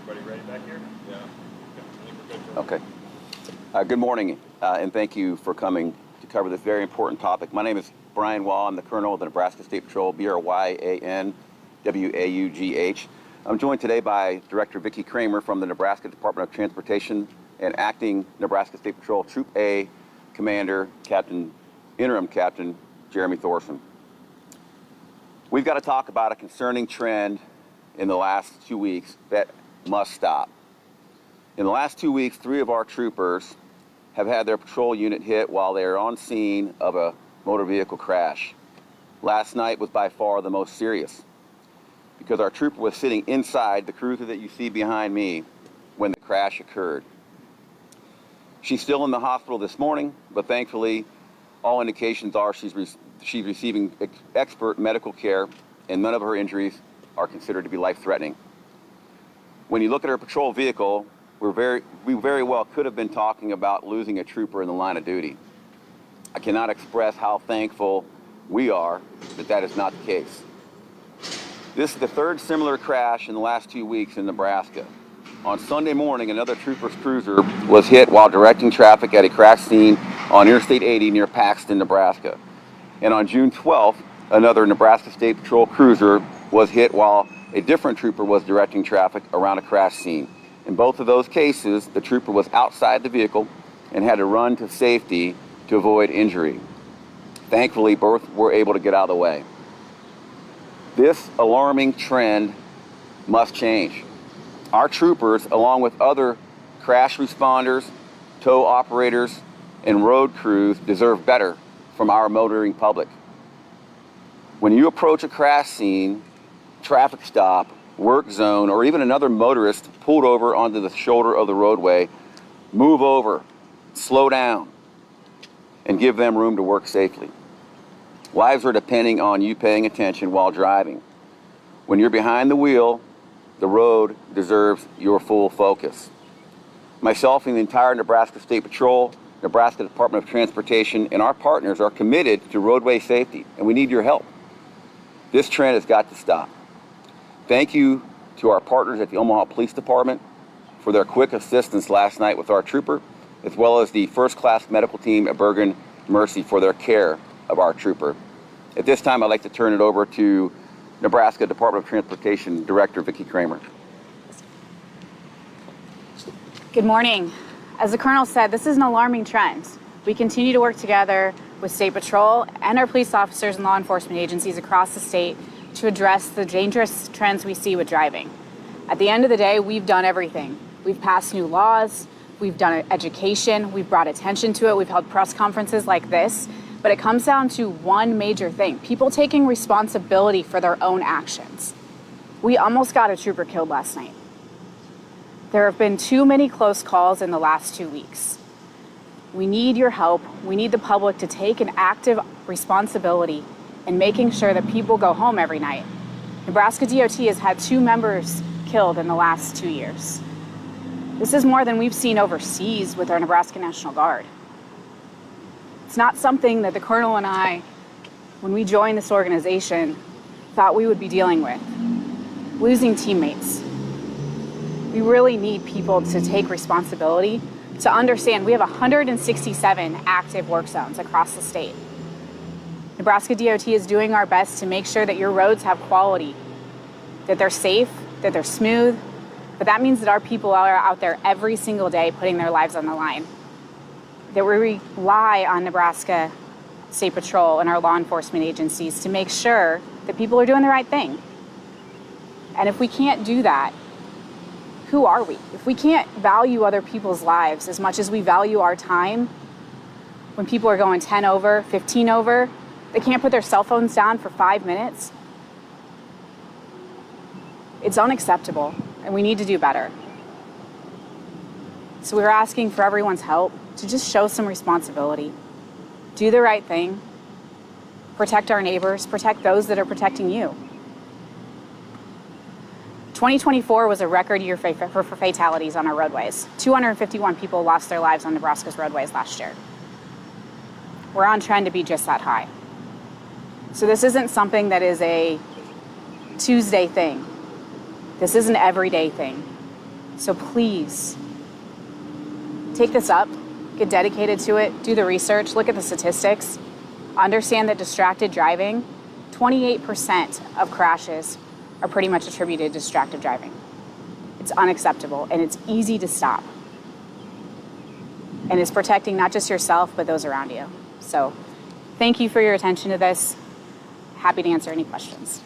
Everybody ready back here? Yeah. I think we're good for Okay. Good morning, and thank you for coming to cover this very important topic. My name is Brian Waugh. I'm the Colonel of the Nebraska State Patrol, BRYANWAUGH. I'm joined today by Director Vicki Kramer from the Nebraska Department of Transportation and Acting Nebraska State Patrol Troop A Commander, Interim Captain Jeremy Thorson. We've got to talk about a concerning trend in the last 2 weeks that must stop. In the last 2 weeks, 3 of our troopers have had their patrol unit hit while they are on scene of a motor vehicle crash. Last night was by far the most serious because our trooper was sitting inside the cruiser that you see behind me when the crash occurred. She's still in the hospital this morning, but thankfully all indications are she's receiving expert medical care and none of her injuries are considered to be life-threatening. When you look at her patrol vehicle, we very well could have been talking about losing a trooper in the line of duty. I cannot express how thankful we are that that is not the case. This is the third similar crash in the last 2 weeks in Nebraska. On Sunday morning, another trooper's cruiser was hit while directing traffic at a crash scene on Interstate 80 near Paxton, Nebraska. And on June 12th, another Nebraska State Patrol cruiser was hit while a different trooper was directing traffic around a crash scene. In both of those cases, the trooper was outside the vehicle and had to run to safety to avoid injury. Thankfully, both were able to get out of the way. This alarming trend must change. Our troopers, along with other crash responders, tow operators, and road crews, deserve better from our motoring public. When you approach a crash scene, traffic stop, work zone, or even another motorist pulled over onto the shoulder of the roadway, move over, slow down, and give them room to work safely. Lives are depending on you paying attention while driving. When you're behind the wheel, the road deserves your full focus. Myself and the entire Nebraska State Patrol, Nebraska Department of Transportation, and our partners are committed to roadway safety, and we need your help. This trend has got to stop. Thank you to our partners at the Omaha Police Department for their quick assistance last night with our trooper, as well as the first-class medical team at Bergen Mercy for their care of our trooper. At this time, I'd like to turn it over to Nebraska Department of Transportation Director Vicki Kramer. Good morning. As the Colonel said, this is an alarming trend. We continue to work together with State Patrol and our police officers and law enforcement agencies across the state to address the dangerous trends we see with driving. At the end of the day, we've done everything. We've passed new laws, we've done education, we've brought attention to it, we've held press conferences like this, but it comes down to one major thing: people taking responsibility for their own actions. We almost got a trooper killed last night. There have been too many close calls in the last 2 weeks. We need your help. We need the public to take an active responsibility in making sure that people go home every night. Nebraska DOT has had 2 members killed in the last 2 years. This is more than we've seen overseas with our Nebraska National Guard. It's not something that the Colonel and I, when we joined this organization, thought we would be dealing with. Losing teammates. We really need people to take responsibility, to understand we have 167 active work zones across the state. Nebraska DOT is doing our best to make sure that your roads have quality, that they're safe, that they're smooth, but that means that our people are out there every single day putting their lives on the line. That we rely on Nebraska State Patrol and our law enforcement agencies to make sure that people are doing the right thing. And if we can't do that, who are we? If we can't value other people's lives as much as we value our time, when people are going 10 over, 15 over, they can't put their cell phones down for 5 minutes. It's unacceptable, and we need to do better. So we're asking for everyone's help to just show some responsibility. Do the right thing. Protect our neighbors. Protect those that are protecting you. 2024 was a record year for fatalities on our roadways. 251 people lost their lives on Nebraska's roadways last year. We're on trend to be just that high. So this isn't something that is a Tuesday thing. This is an everyday thing. So please take this up, get dedicated to it, do the research, look at the statistics, understand that distracted driving, 28% of crashes are pretty much attributed to distracted driving. It's unacceptable and it's easy to stop. And it's protecting not just yourself, but those around you. So thank you for your attention to this. Happy to answer any questions.